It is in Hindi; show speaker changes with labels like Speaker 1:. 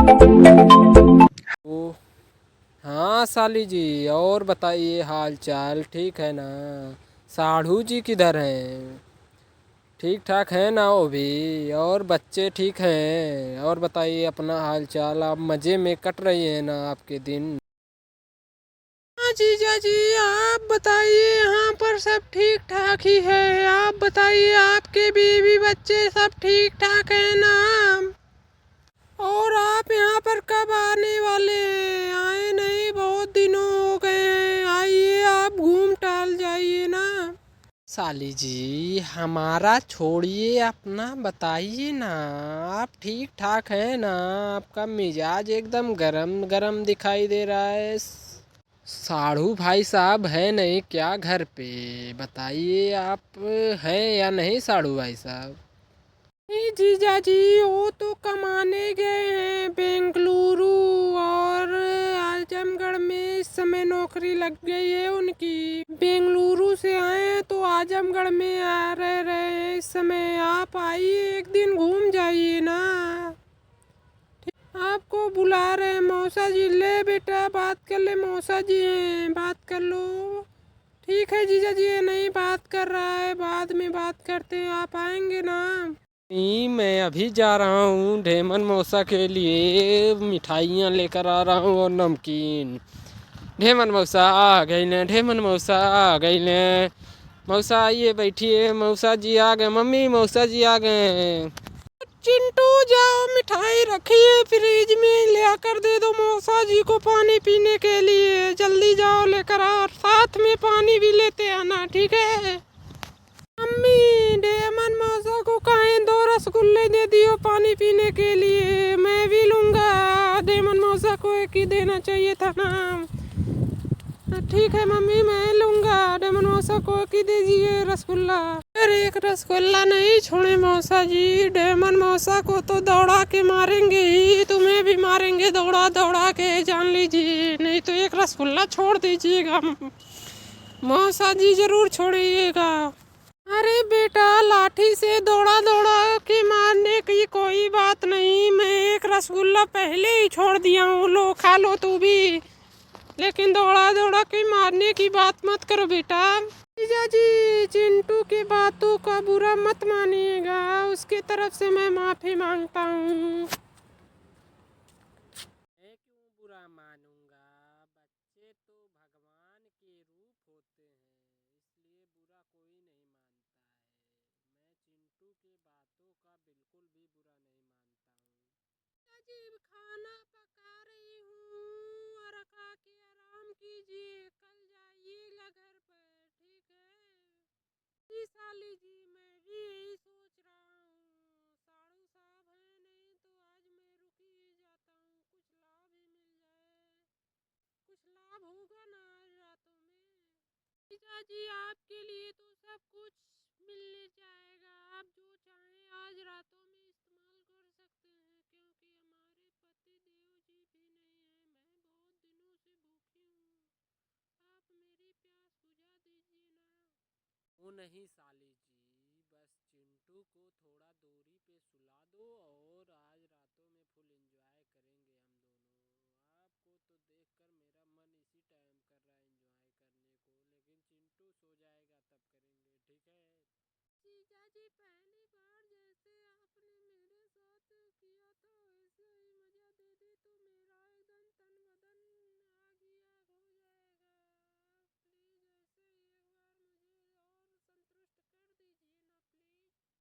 Speaker 1: ओ, हाँ साली जी, और बताइए हाल चाल ठीक है ना। साढ़ू जी किधर हैं? ठीक ठाक है ना वो भी? और बच्चे ठीक हैं? और बताइए अपना हाल चाल। आप मज़े में कट रही हैं ना आपके दिन? हाँ जीजा जी, आप बताइए, यहाँ पर सब ठीक ठाक ही है। आप बताइए, आपके बीवी बच्चे सब ठीक ठाक है ना? और आप यहाँ पर कब आने वाले हैं? आए नहीं, बहुत दिनों हो गए हैं। आइए, आप घूम टहल जाइए ना। साली जी, हमारा छोड़िए, अपना बताइए ना। आप ठीक ठाक हैं ना? आपका मिजाज एकदम गरम गरम दिखाई दे रहा है। साढ़ू भाई साहब है नहीं क्या घर पे? बताइए, आप हैं या नहीं साढ़ू भाई साहब? नहीं जीजा जी, वो तो कमाने गए हैं बेंगलुरु, और आजमगढ़ में इस समय नौकरी लग गई है उनकी। बेंगलुरु से आए हैं तो आजमगढ़ में रह रहे हैं इस समय। आप आइए, एक दिन घूम जाइए ना। आपको बुला रहे हैं मौसा जी। ले बेटा, बात कर ले, मौसा जी हैं, बात कर लो। ठीक है जीजा जी, ये नहीं बात कर रहा है, बाद में बात करते हैं। आप आएंगे ना? नहीं, मैं अभी जा रहा हूँ ढेमन मौसा के लिए मिठाइयाँ लेकर आ रहा हूँ और नमकीन। ढेमन मौसा आ गई ने, ढेमन मौसा आ गई ने। मौसा आइए, बैठिए। मौसा जी आ गए, मम्मी मौसा जी आ गए। चिंटू जाओ, मिठाई रखी है फ्रिज में, ले आकर दे दो मौसा जी को पानी पीने के लिए। जल्दी जाओ लेकर आओ, और साथ में पानी भी लेते आना, ठीक है? मम्मी, डेमन मौसा को कहें 2 रसगुल्ले दे दियो पानी पीने के लिए, मैं भी लूँगा। डेमन मौसा को एक ही देना चाहिए था ना। ठीक है मम्मी, मैं लूँगा। डेमन मौसा को एक ही दे दीजिए रसगुल्ला। अरे एक रसगुल्ला नहीं छोड़े मौसा जी, डेमन मौसा को तो दौड़ा के मारेंगे ही, तुम्हें भी मारेंगे दौड़ा दौड़ा के, जान लीजिए। नहीं तो एक रसगुल्ला छोड़ दीजिएगा मौसा जी, जरूर छोड़िएगा। अरे बेटा, लाठी से दौड़ा दौड़ा के मारने की कोई बात नहीं। मैं एक रसगुल्ला पहले ही छोड़ दिया हूँ, लो खा लो तू भी। लेकिन दौड़ा दौड़ा के मारने की बात मत करो बेटा। जीजा जी, चिंटू की बातों का बुरा मत मानिएगा, उसके तरफ से मैं माफी मांगता हूँ। मैं क्यों बुरा मानूंगा? बच्चे तो भगवान के रूप होते हैं, इसलिए बुरा कोई नहीं मानता है। मैं चिंटू के बातों का बिल्कुल भी बुरा नहीं मानता हूँ। अजीब खाना पका रही हूँ, और खा के आराम कीजिए, कल जाइएगा घर पर, ठीक है? जी साली जी, मैं भी यही सोच रहा हूँ। साड़ू साहब हैं नहीं तो आज मैं रुक ही जाता हूँ, कुछ लाभ ही मिल जाए। कुछ लाभ होगा ना आज रातों में? जीजा जी, आपके लिए तो सब कुछ मिलने जाएगा। आप जो चाहें आज रातों में इस्तेमाल कर सकते हैं, क्योंकि हमारे पति देव जी भी नहीं है। मैं बहुत दिनों से भूखी हूँ, आप मेरी प्यास बुझा दीजिए ना। वो नहीं साली जी, बस चिंटू को थोड़ा दूरी पे सुला दो, और आज रातों में फुल एंजॉय करेंगे हम दोनों। आपको तो देखकर मेरा मन इसी टाइम कर रहा है एंजॉय करने को, लेकिन चिंटू सो जाएगा तब करेंगे, ठीक है? जीजा जी, पहली बार